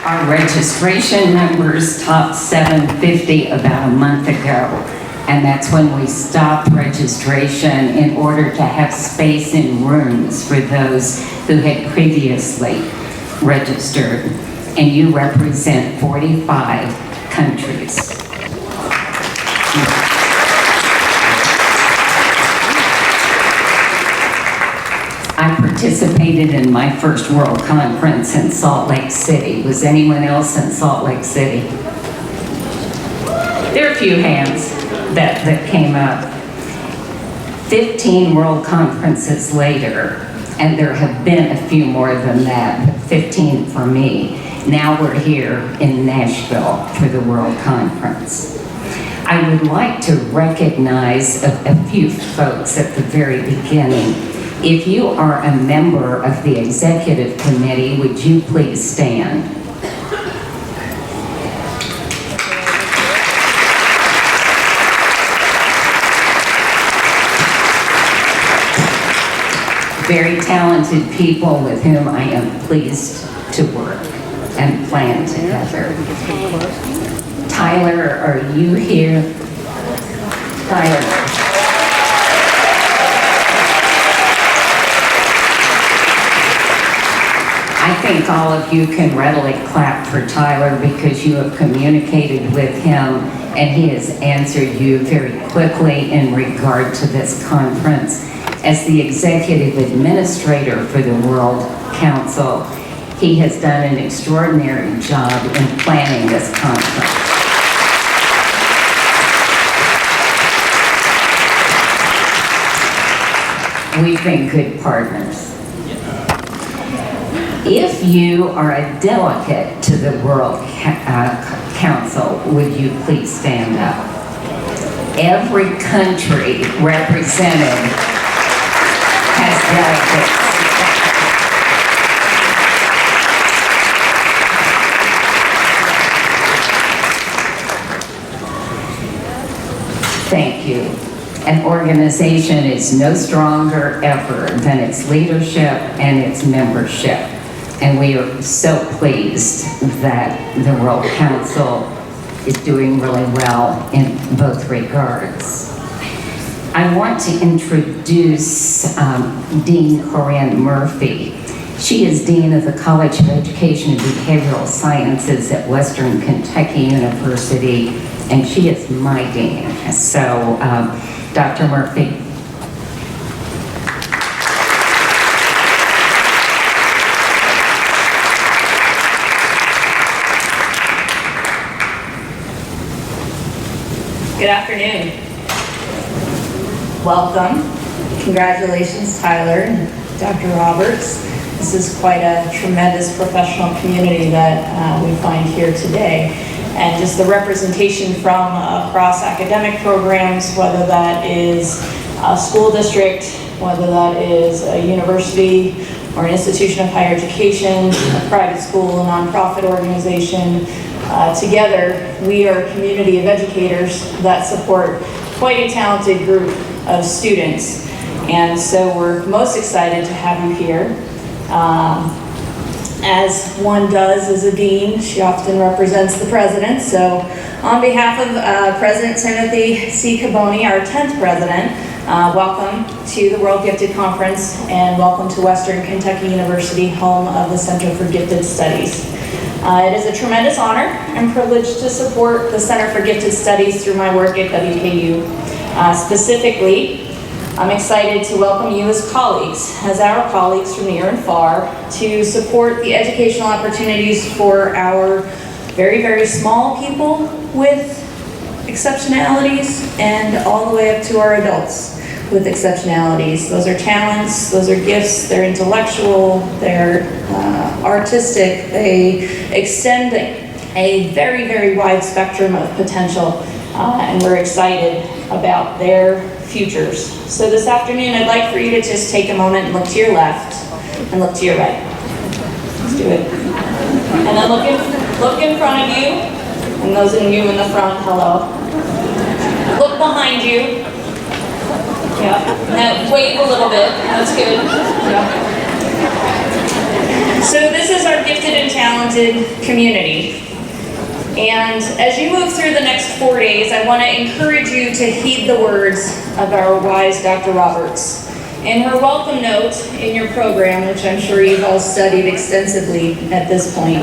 Our registration numbers topped 750 about a month ago, and that's when we stopped registration in order to have space in rooms for those who had previously registered. And you represent 45 countries. I participated in my first World Conference in Salt Lake City. Was anyone else in Salt Lake City? There are a few hands that came up. 15 World Conferences later, and there have been a few more than that, but 15 for me. Now we're here in Nashville for the World Conference. I would like to recognize a few folks at the very beginning. If you are a member of the executive committee, would you please stand? Very talented people with whom I am pleased to work and plan together. Tyler, are you here? Tyler. I think all of you can readily clap for Tyler because you have communicated with him and he has answered you very quickly in regard to this conference. As the executive administrator for the World Council, he has done an extraordinary job in planning this conference. We've been good partners. If you are a delegate to the World Council, would you please stand up? Every country represented has delegates. Thank you. An organization is no stronger ever than its leadership and its membership. And we are so pleased that the World Council is doing really well in both regards. I want to introduce Dean Corinne Murphy. She is Dean of the College of Education and Behavioral Sciences at Western Kentucky University, and she is my dean. So, Dr. Murphy. Good afternoon. Welcome. Congratulations, Tyler and Dr. Roberts. This is quite a tremendous professional community that we find here today. And just the representation from across academic programs, whether that is a school district, whether that is a university or an institution of higher education, a private school, a nonprofit organization. Together, we are a community of educators that support quite a talented group of students. And so we're most excited to have you here. As one does as a dean, she often represents the president. So on behalf of President Timothy C. Caboni, our 10th president, welcome to the World Gifted Conference and welcome to Western Kentucky University, home of the Center for Gifted Studies. It is a tremendous honor and privilege to support the Center for Gifted Studies through my work at WKU. Specifically, I'm excited to welcome you as colleagues, as our colleagues from near and far, to support the educational opportunities for our very, very small people with exceptionalities and all the way up to our adults with exceptionalities. Those are talents, those are gifts, they're intellectual, they're artistic, they extend a very, very wide spectrum of potential, and we're excited about their futures. So this afternoon, I'd like for you to just take a moment and look to your left and look to your right. Let's do it. And then look in front of you, and those of you in the front, hello. Look behind you. Yeah. Now wave a little bit. That's good. Yeah. So this is our gifted and talented community. And as you move through the next 4 days, I want to encourage you to heed the words of our wise Dr. Roberts. In her welcome note in your program, which I'm sure you've all studied extensively at this point,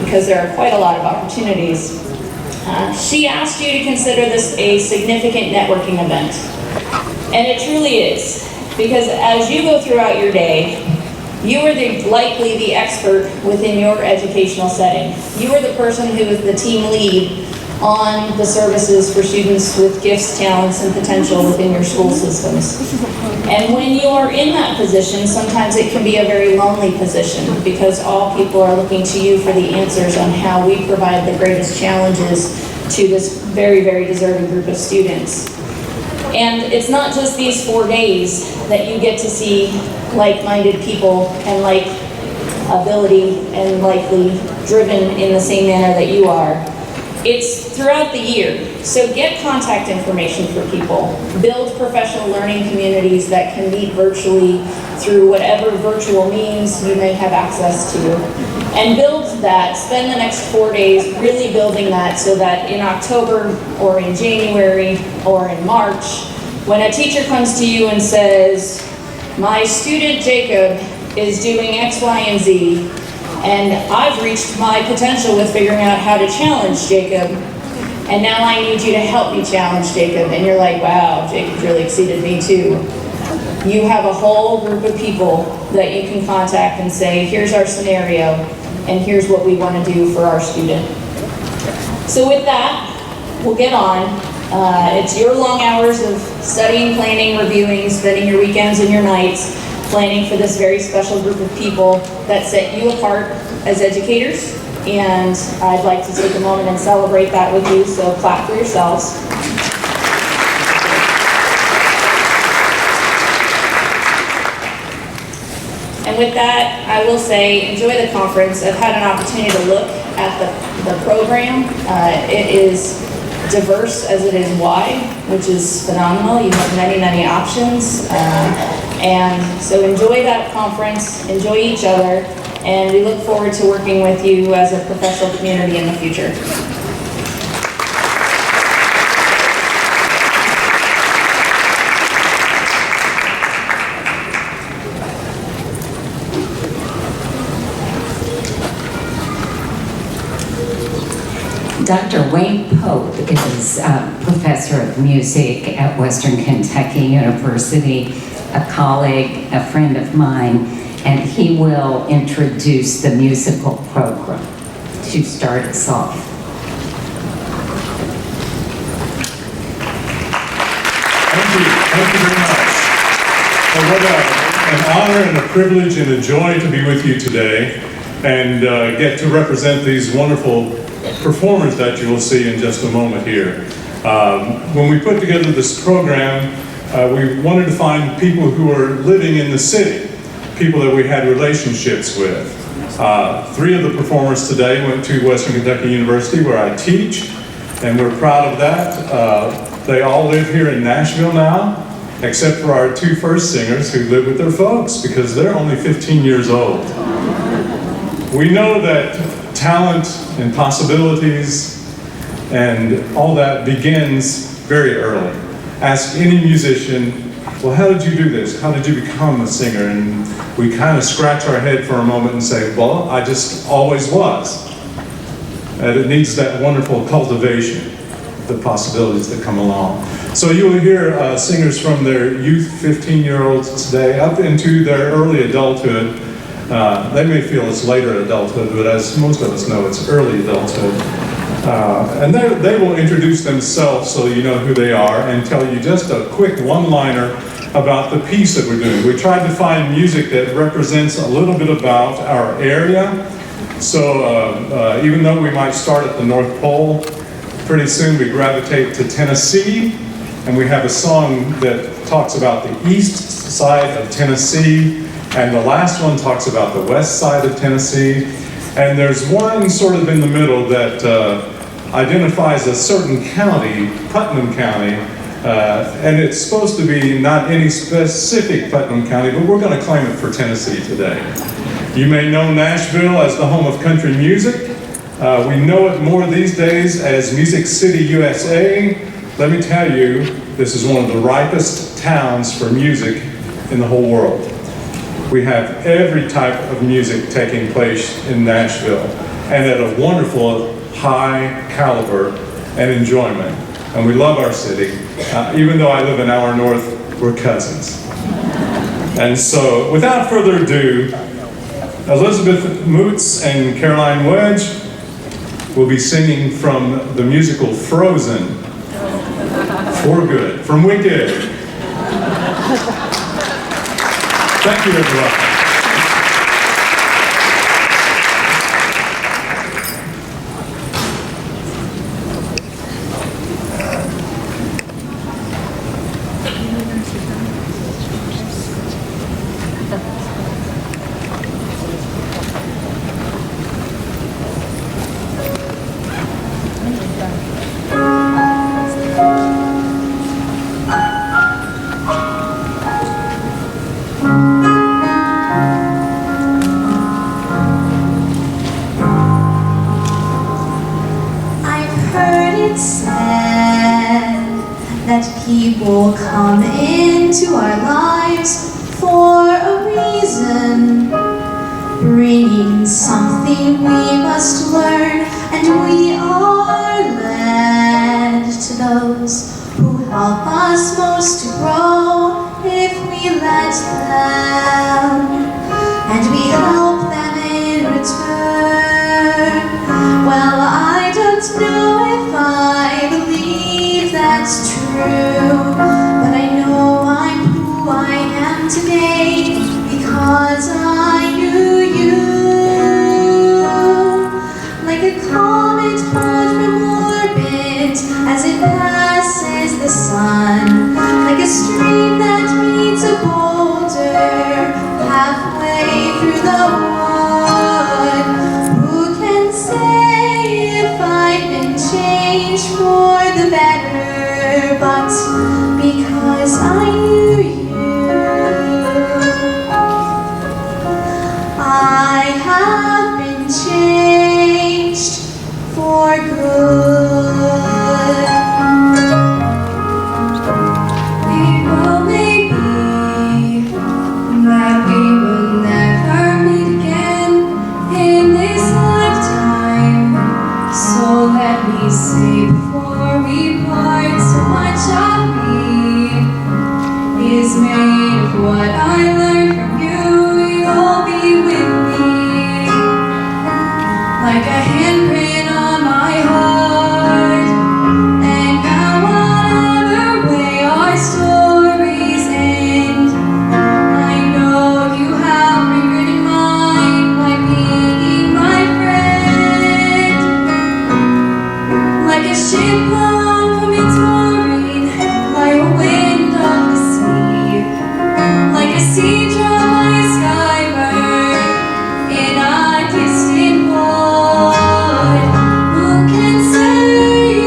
because there are quite a lot of opportunities, she asked you to consider this a significant networking event. And it truly is, because as you go throughout your day, you are likely the expert within your educational setting. You are the person who is the team lead on the services for students with gifts, talents, and potential within your school systems. And when you are in that position, sometimes it can be a very lonely position because all people are looking to you for the answers on how we provide the greatest challenges to this very, very deserving group of students. And it's not just these 4 days that you get to see like-minded people and like ability and likely driven in the same manner that you are. It's throughout the year. So get contact information for people. Build professional learning communities that can meet virtually through whatever virtual means you may have access to. And build that, spend the next 4 days really building that so that in October or in January or in March, when a teacher comes to you and says, my student Jacob is doing X, Y, and Z, and I've reached my potential with figuring out how to challenge Jacob, and now I need you to help me challenge Jacob, and you're like, wow, Jacob's really exceeded me too. You have a whole group of people that you can contact and say, here's our scenario, and here's what we want to do for our student. So with that, we'll get on. It's your long hours of studying, planning, reviewing, spending your weekends and your nights, planning for this very special group of people that set you apart as educators. And I'd like to take a moment and celebrate that with you, so clap for yourselves. And with that, I will say, enjoy the conference. I've had an opportunity to look at the program. It is diverse as it is wide, which is phenomenal. You have many, many options. And so enjoy that conference, enjoy each other, and we look forward to working with you as a professional community in the future. Dr. Wayne Pope is a professor of music at Western Kentucky University, a colleague, a friend of mine, and he will introduce the musical program to start us off. Thank you very much. Well, what an honor and a privilege and a joy to be with you today and get to represent these wonderful performers that you will see in just a moment here. When we put together this program, we wanted to find people who are living in the city, people that we had relationships with. 3 of the performers today went to Western Kentucky University, where I teach, and we're proud of that. They all live here in Nashville now, except for our 2 first singers who live with their folks because they're only 15 years old. We know that talent and possibilities and all that begins very early. Ask any musician, well, how did you do this? How did you become a singer? And we kind of scratch our head for a moment and say, well, I just always was. And it needs that wonderful cultivation, the possibilities that come along. So you will hear singers from their youth, 15-year-olds today, up into their early adulthood. They may feel it's later adulthood, but as most of us know, it's early adulthood. And they will introduce themselves so you know who they are and tell you just a quick one-liner about the piece that we're doing. We tried to find music that represents a little bit about our area. So even though we might start at the North Pole, pretty soon we gravitate to Tennessee, and we have a song that talks about the east side of Tennessee, and the last one talks about the west side of Tennessee. And there's one sort of in the middle that identifies a certain county, Putnam County, And it's supposed to be not any specific Putnam County, but we're going to claim it for Tennessee today. You may know Nashville as the home of country music. We know it more these days as Music City, USA. Let me tell you, this is one of the ripest towns for music in the whole world. We have every type of music taking place in Nashville, and at a wonderful high caliber and enjoyment. And we love our city. Even though I live an hour north, we're cousins. And so, without further ado, Elizabeth Moots and Caroline Wedge will be singing from the musical Frozen, For Good, from Wicked. Thank you, everyone. People come into our lives for a reason, bringing something we must learn, and we are led to those who help us most to grow if we let them, and we help them in return. Well, I don't know if I believe that's true, but I know I'm who I am today because I knew you. Like a comet pulled from orbit as it passes the sun, like a stream that meets a boulder halfway through the wood. Who can say if I've been changed for the better? But because I knew you, I have been changed for good. Well, maybe that we will never meet again in this lifetime. So let me say before we part, so much of me is made of what I learned from you. You'll be with me, like a handprint on my heart. And now whatever way our stories end, I know you have rewritten mine by being my friend, like a ship blown from its mooring by a wind of the sea, like a sea drawn by a skybird in a distant wood. Who can say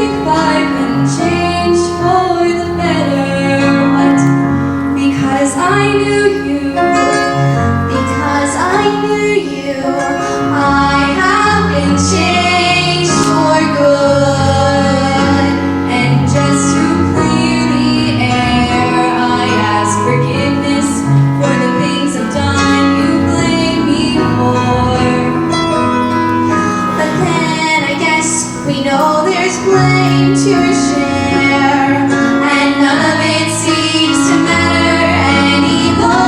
if I've been changed for the better? But because I knew you, because I knew you, I have been changed for good. And just to clear the air, I ask forgiveness for the things I've done you blame me for. But then I guess we know there's blame to share, and none of it seems to matter anymore.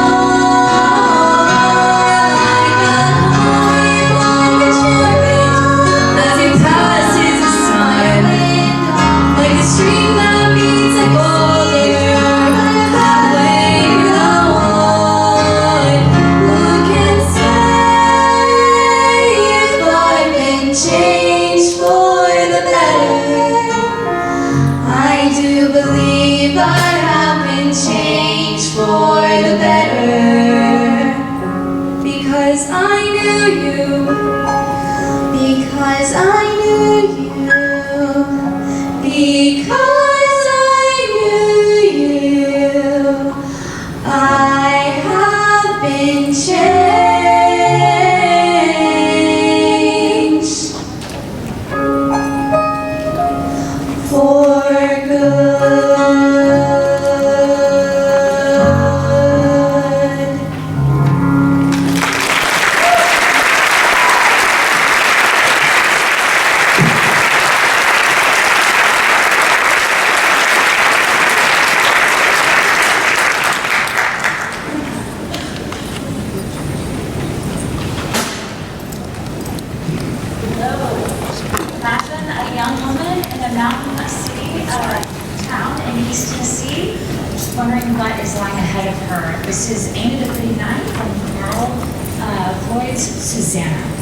Like a coin blown to chariot as it passes a smiling, like a stream that meets a boulder halfway through the wood. Who can say if I've been changed for the better? I do believe I have been changed for the better, because I knew you, because I knew you, because I knew young woman in a mountain city, town in East Tennessee. Just wondering what is lying ahead of her. This is Amy the Pretty Nun from Earl Floyd's Susannah.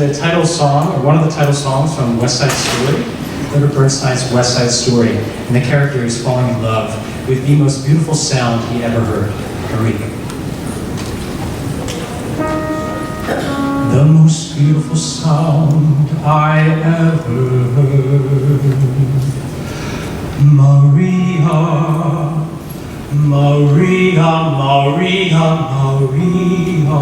the title song, or one of the title songs from West Side Story, Leonard Bernstein's West Side Story, and the character is falling in love with the most beautiful sound he ever heard, Maria. The most beautiful sound I ever heard, Maria, Maria, Maria, Maria.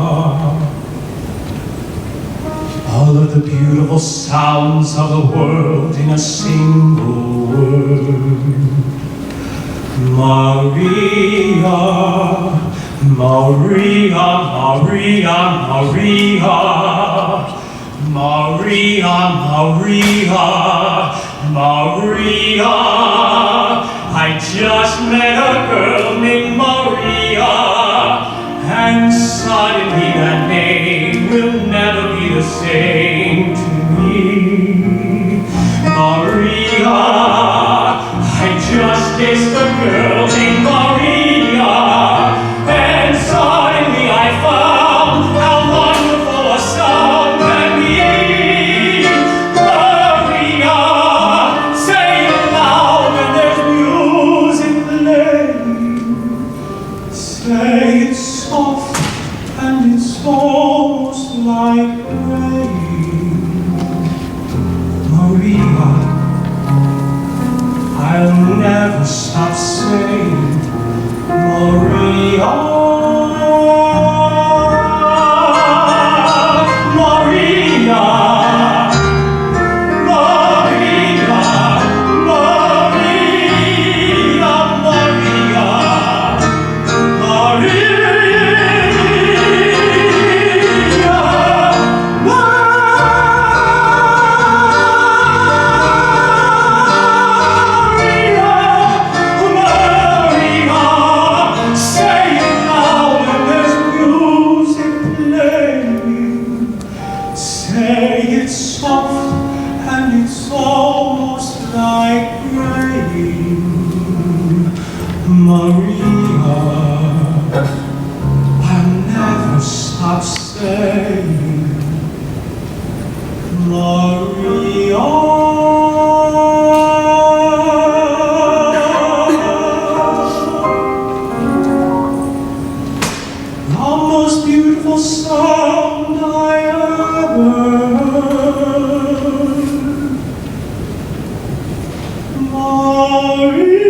All of the beautiful sounds of the world in a single word. Maria, Maria, Maria, Maria, Maria, Maria, Maria. I just met a girl named Maria, and suddenly that name will never be the same to me. Maria, I just kissed a girl named Maria, and suddenly I found how wonderful a sound can be. Maria, say it loud when there's music playing. Say it soft and it's almost like rain. Maria, I'll never stop saying Maria, Maria, Maria, Maria, Maria, Maria, I'll never stop saying Maria. The most beautiful sound I ever heard. Maria.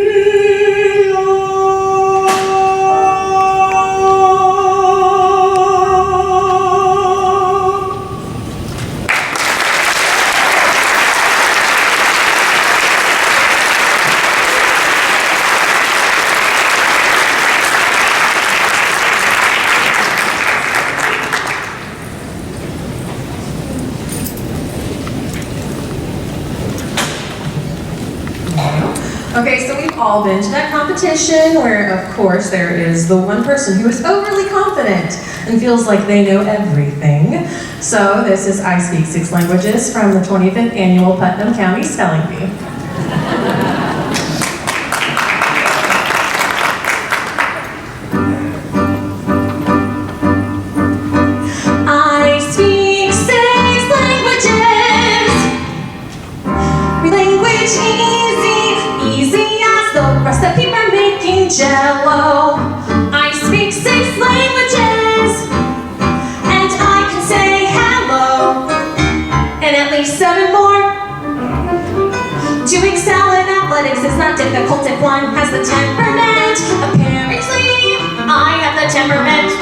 Okay, so we've all been to that competition where, of course, there is the one person who is overly confident and feels like they know everything. So this is I Speak 6 Languages from the 25th Annual Putnam County Spelling Bee. I speak 6 languages. Language easy as the recipe for making jello. I speak 6 languages, and I can say hello, and at least 7 more. To excel in athletics is not difficult if one has the temperament. Apparently, I have the temperament.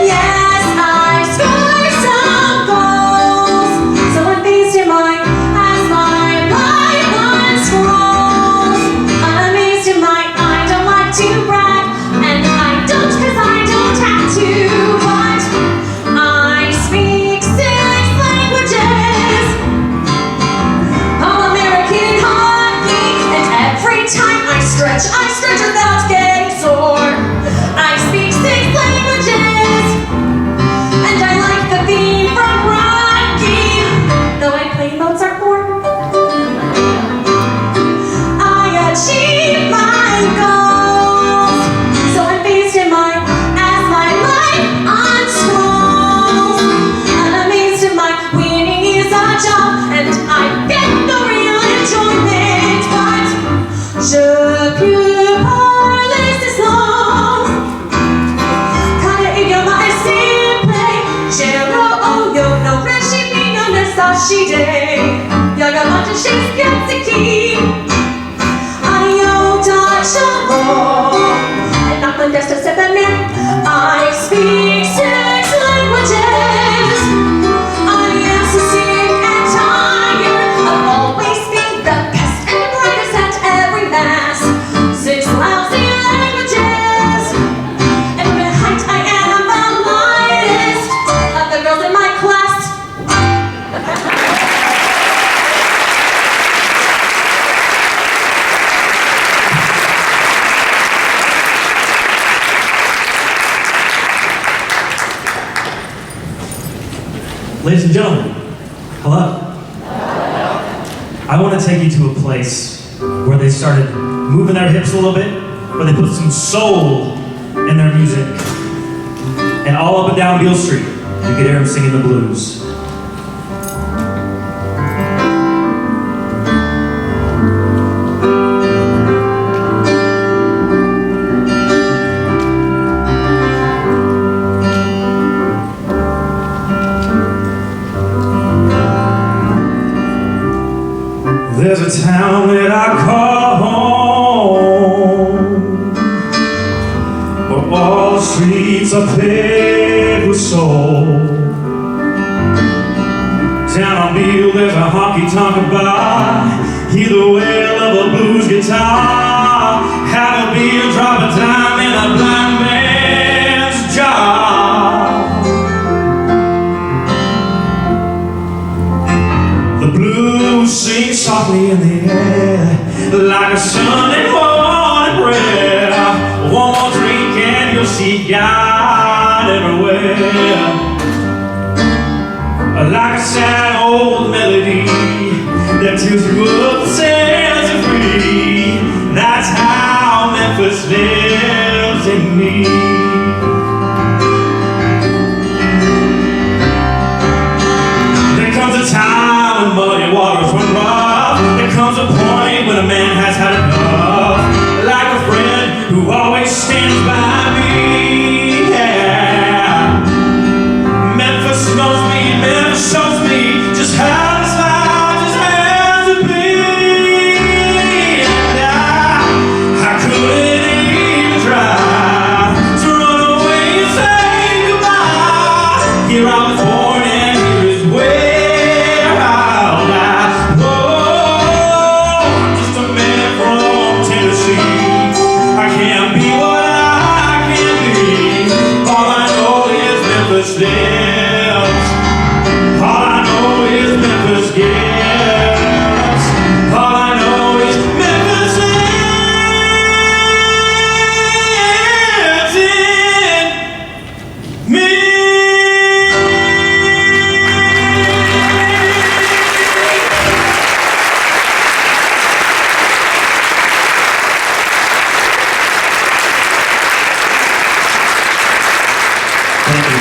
Yes, I score some goals, so I'm faced in my as my pipeline scrolls. Amazed in my I don't like to brag, and I don't 'cause I don't have to, but I speak 6 languages. I'm American hockey, and every time I stretch without getting sore. I speak 6 languages. washy day. Yaga lunch she's gypsy. Ayo da shalom. And not the desta sepanim. I speak 6 languages. I am so sick and tired of always being the best and brightest at every mass. 6 lousy languages. And behind I am the lightest of the girls in my class. Ladies and gentlemen, hello. I want to take you to a place where they started moving their hips a little bit, where they put some soul in their music. And all up and down Beale Street, you could hear them singing the blues. There's a town that I call home, where all the streets are paved with soul. Down on Beale there's a honky-tonk bar, hear the wail of a blues guitar, have a beer, drop a dime in a blind man's jar. The blues sing softly in the air, like a Sunday morning prayer. One more drink and you'll see God everywhere. Like a sad old melody that fills you up and sets you free. That's how Memphis lives in me. There comes a time when muddy waters run rough. There comes a point when a man has had enough. Like a friend who always stands by me. Yeah. Memphis knows me, Memphis shows me just how this life just has to be. And I couldn't even try to run away and say goodbye. Here I was born and here is where I'll die. Oh, I'm just a man from Tennessee. I can't be what I can be. All I know is Memphis lives. All I know is Memphis gives. All I know is Memphis lives in me.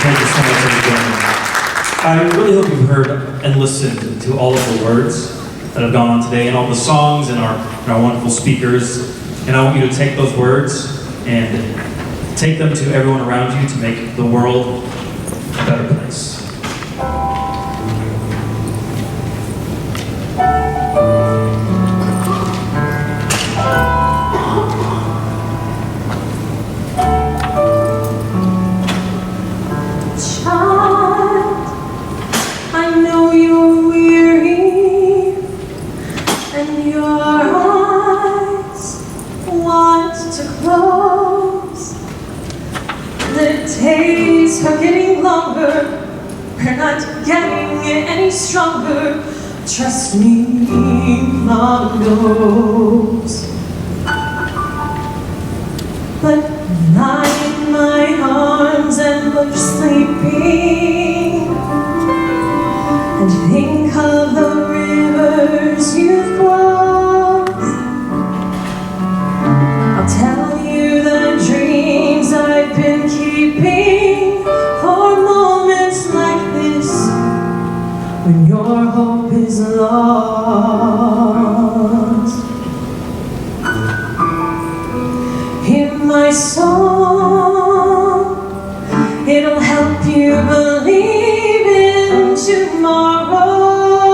Thank you so much for joining me. I really hope you've heard and listened to all of the words that have gone on today and all the songs and our wonderful speakers. And I want you to take those words and take them to everyone around you to make the world a better place. Child, I know you're weary and your eyes want to close. The days are getting longer, we're not getting any stronger. Trust me, Mom knows. But lie in my arms and look sleeping, and think of the rivers you've crossed. I'll tell you the dreams I've been keeping for moments like this, when your hope is lost. Hear my song, it'll help you believe in tomorrow.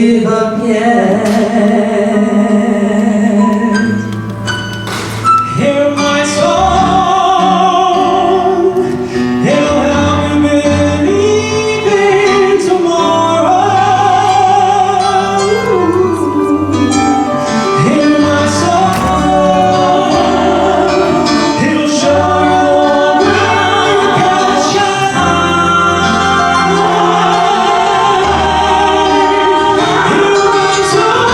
give up yet. Hear my song, it'll help you believe in tomorrow. Hear my song, it'll show you where you can shine. Hear my song,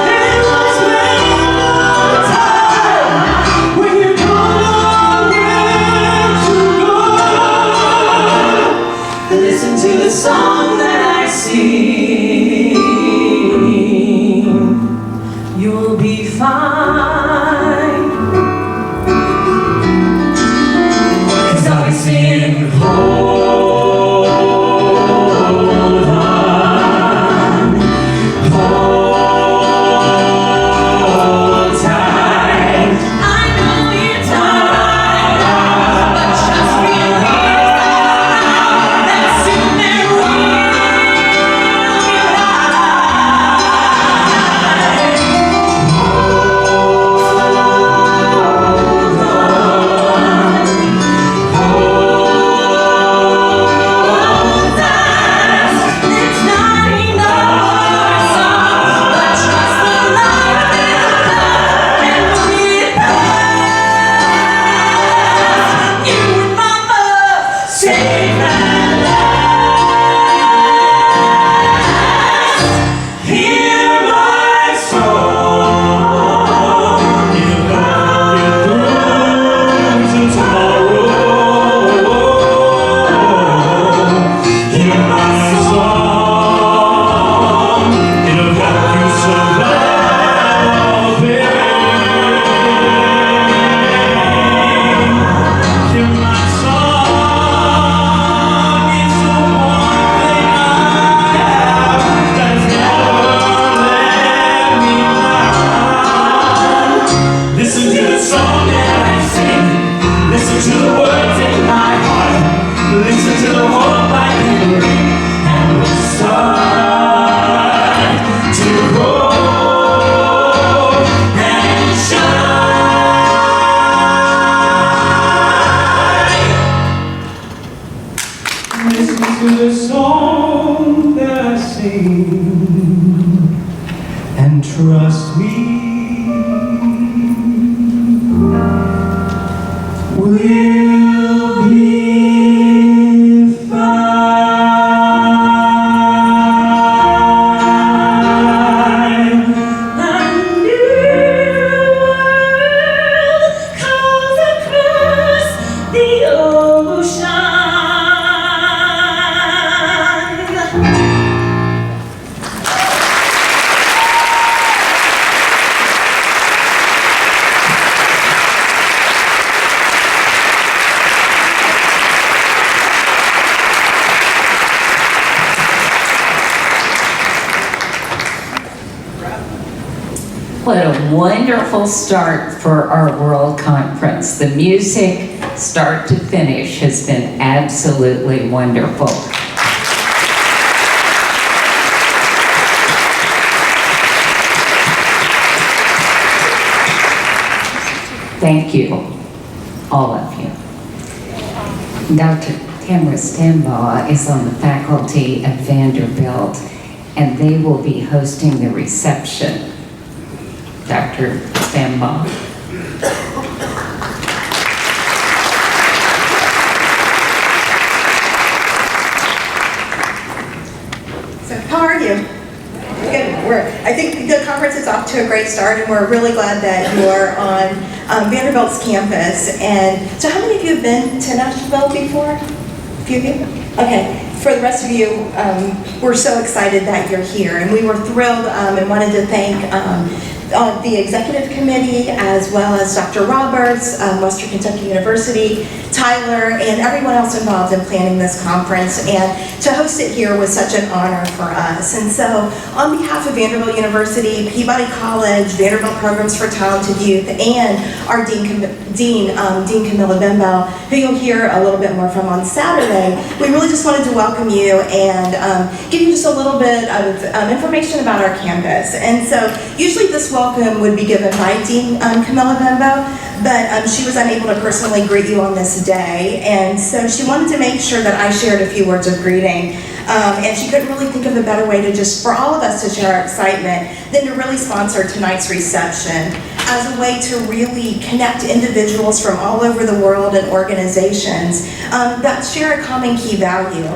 it was made for time when you don't know where to go. Listen to the song that I sing. You'll be fine. 'Cause I'll be singing, hold on, hold tight. I know you're tired, but trust me, that soon there will be it's not enough, but trust the light will come and we'll pass. You and Mama save that last. Hear my song, it'll help you through to tomorrow. Hear my song, it'll help you survive all pain. Hear my song, it's the one thing I have that's never let me down. Listen to the song that I sing. Listen to the words in my heart. Listen to the hope I can bring, and we'll start to grow and shine. Listen to the song that I sing, and trust me, we'll be fine. And new world comes across the ocean. What a wonderful start for our World Conference. The music, start to finish, has been absolutely wonderful. Thank you, all of you. Dr. Tamara Stambaugh is on the faculty at Vanderbilt, and they will be hosting the reception. Dr. Stambaugh. So, how are you? Good. I think the conference is off to a great start, and we're really glad that you're on Vanderbilt's campus. And so, how many of you have been to Nashville before? A few of you? Okay. For the rest of you, we're so excited that you're here, and we were thrilled and wanted to thank the executive committee as well as Dr. Roberts, Western Kentucky University, Tyler, and everyone else involved in planning this conference. And to host it here was such an honor for us. And so on behalf of Vanderbilt University, Peabody College, Vanderbilt Programs for Talented Youth, and our Dean Camilla Bimbo, who you'll hear a little bit more from on Saturday, we really just wanted to welcome you and give you just a little bit of information about our campus. And so usually this welcome would be given by Dean Camilla Bimbo, but she was unable to personally greet you on this day, and so she wanted to make sure that I shared a few words of greeting. And she couldn't really think of a better way to just, for all of us to share our excitement, than to really sponsor tonight's reception as a way to really connect individuals from all over the world and organizations that share a common key value.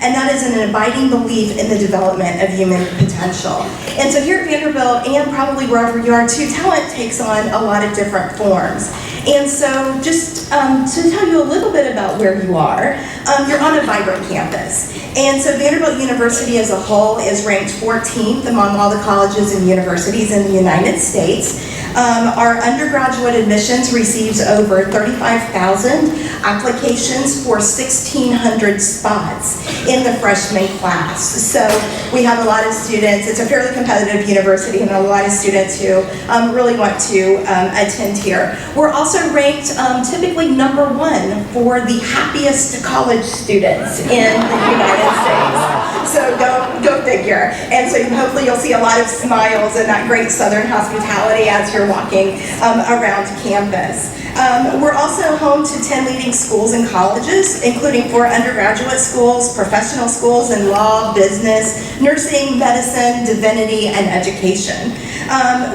And that is an abiding belief in the development of human potential. And so here at Vanderbilt, and probably wherever you are too, talent takes on a lot of different forms. And so just to tell you a little bit about where you are, you're on a vibrant campus. And so Vanderbilt University as a whole is ranked 14th among all the colleges and universities in the United States. Our undergraduate admissions receives over 35,000 applications for 1,600 spots in the freshman class. So we have a lot of students. It's a fairly competitive university and a lot of students who really want to attend here. We're also ranked typically #1 for the happiest college students in the United States. So go figure. And so hopefully you'll see a lot of smiles and that great Southern hospitality as you're walking around campus. We're also home to 10 leading schools and colleges, including 4 undergraduate schools, professional schools in law, business, nursing, medicine, divinity, and education.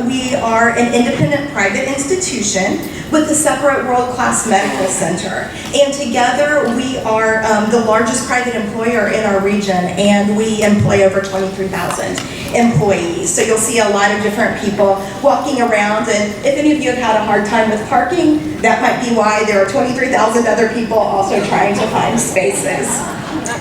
We are an independent private institution with a separate world-class medical center. And together we are the largest private employer in our region, and we employ over 23,000 employees. So you'll see a lot of different people walking around, and if any of you have had a hard time with parking, that might be why there are 23,000 other people also trying to find spaces.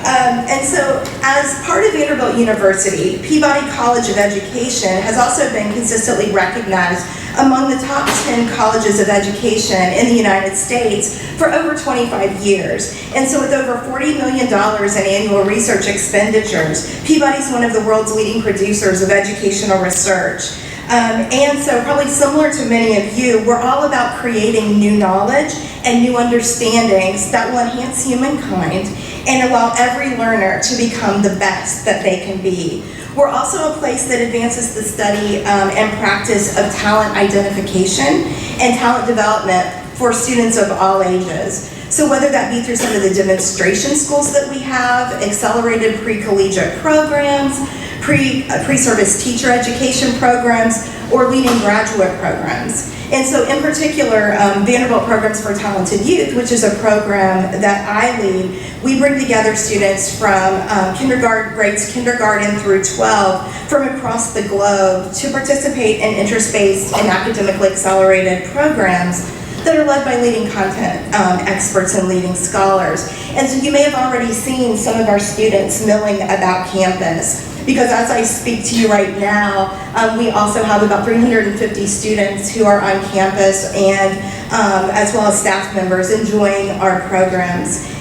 And so as part of Vanderbilt University, Peabody College of Education has also been consistently recognized among the top 10 colleges of education in the United States for over 25 years. And so with over $40 million in annual research expenditures, Peabody is one of the world's leading producers of educational research. And so probably similar to many of you, we're all about creating new knowledge and new understandings that will enhance humankind and allow every learner to become the best that they can be. We're also a place that advances the study and practice of talent identification and talent development for students of all ages. So whether that be through some of the demonstration schools that we have, accelerated pre-collegiate programs, pre-service teacher education programs, or leading graduate programs. And so in particular, Vanderbilt Programs for Talented Youth, which is a program that I lead, we bring together students from grades kindergarten through 12 from across the globe to participate in interest-based and academically accelerated programs that are led by leading content experts and leading scholars. And so you may have already seen some of our students milling about campus, because as I speak to you right now, we also have about 350 students who are on campus and as well as staff members enjoying our programs.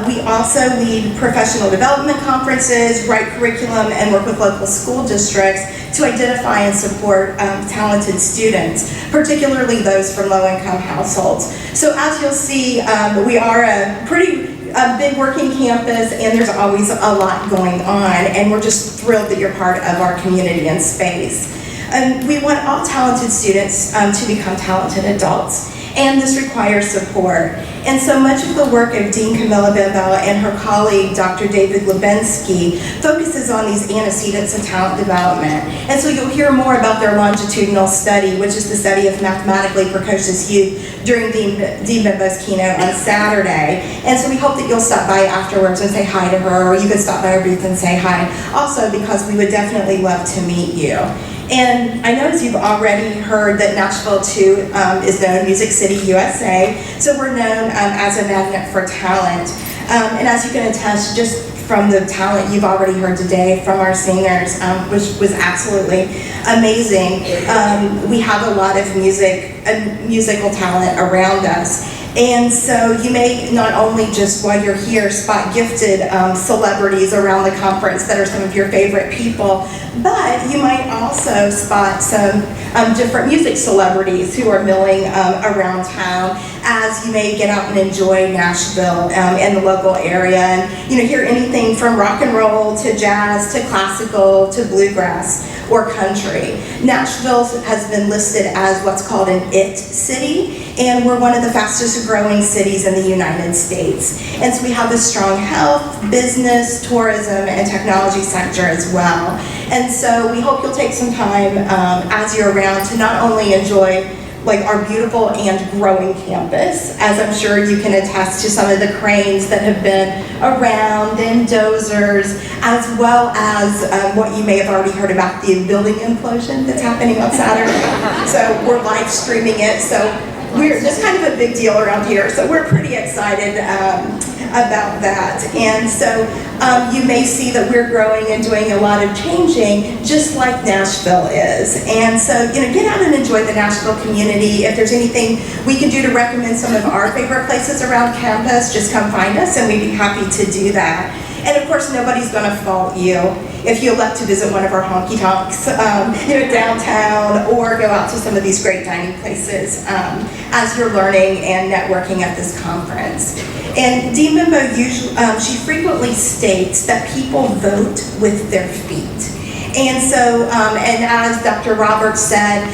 We also lead professional development conferences, write curriculum, and work with local school districts to identify and support talented students, particularly those from low-income households. So as you'll see, we are a big working campus, and there's always a lot going on, and we're just thrilled that you're part of our community and space. And we want all talented students to become talented adults, and this requires support. And so much of the work of Dean Camilla Bimbo and her colleague, Dr. David Lubinsky, focuses on these antecedents of talent development. And so you'll hear more about their longitudinal study, which is the study of mathematically precocious youth, during Dean Bimbo's keynote on Saturday. And so we hope that you'll stop by afterwards and say hi to her, or you can stop by our booth and say hi also, because we would definitely love to meet you. And I notice you've already heard that Nashville too is known Music City, USA. So we're known as a magnet for talent. And as you can attest, just from the talent you've already heard today from our singers, which was absolutely amazing. We have a lot of musical talent around us. And so you may not only just while you're here spot gifted celebrities around the conference that are some of your favorite people, but you might also spot some different music celebrities who are milling around town as you may get out and enjoy Nashville and the local area, and hear anything from rock and roll to jazz to classical to bluegrass or country. Nashville has been listed as what's called an IT city, and we're one of the fastest growing cities in the United States. And so we have a strong health, business, tourism, and technology sector as well. And so we hope you'll take some time as you're around to not only enjoy our beautiful and growing campus, as I'm sure you can attest to some of the cranes that have been around and dozers, as well as what you may have already heard about the building implosion that's happening on Saturday. So we're live streaming it. So we're just kind of a big deal around here. So we're pretty excited about that. And so you may see that we're growing and doing a lot of changing, just like Nashville is. And so, get out and enjoy the Nashville community. If there's anything we can do to recommend some of our favorite places around campus, just come find us and we'd be happy to do that. And of course, nobody's going to fault you if you elect to visit one of our honky tonks, downtown, or go out to some of these great dining places as you're learning and networking at this conference. And Dean Bimbo she frequently states that people vote with their feet. And so, and as Dr. Roberts said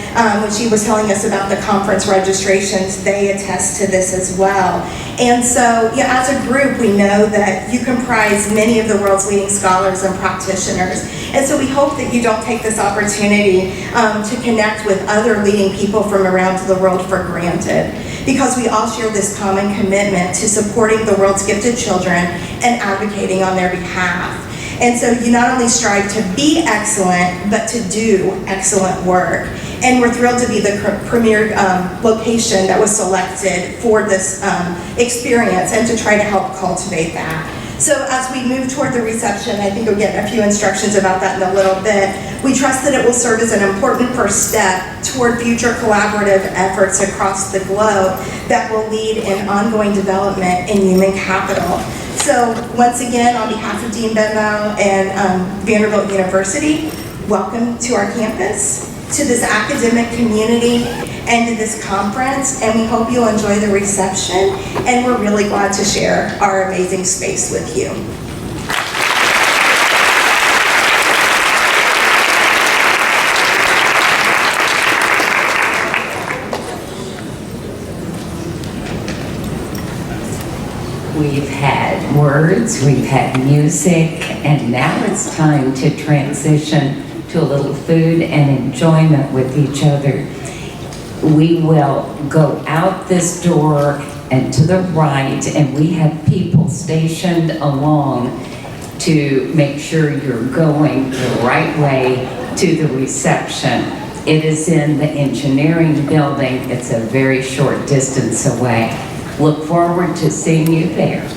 when she was telling us about the conference registrations, they attest to this as well. And so, as a group, we know that you comprise many of the world's leading scholars and practitioners. And so we hope that you don't take this opportunity to connect with other leading people from around the world for granted, because we all share this common commitment to supporting the world's gifted children and advocating on their behalf. And so you not only strive to be excellent, but to do excellent work. And we're thrilled to be the premier location that was selected for this experience and to try to help cultivate that. So as we move toward the reception, I think we'll get a few instructions about that in a little bit. We trust that it will serve as an important first step toward future collaborative efforts across the globe that will lead in ongoing development in human capital. So once again, on behalf of Dean Bimbo and Vanderbilt University, welcome to our campus, to this academic community, and to this conference, and we hope you'll enjoy the reception, and we're really glad to share our amazing space with you. We've had words, we've had music, and now it's time to transition to a little food and enjoyment with each other. We will go out this door and to the right, and we have people stationed along to make sure you're going the right way to the reception. It is in the engineering building. It's a very short distance away. Look forward to seeing you there.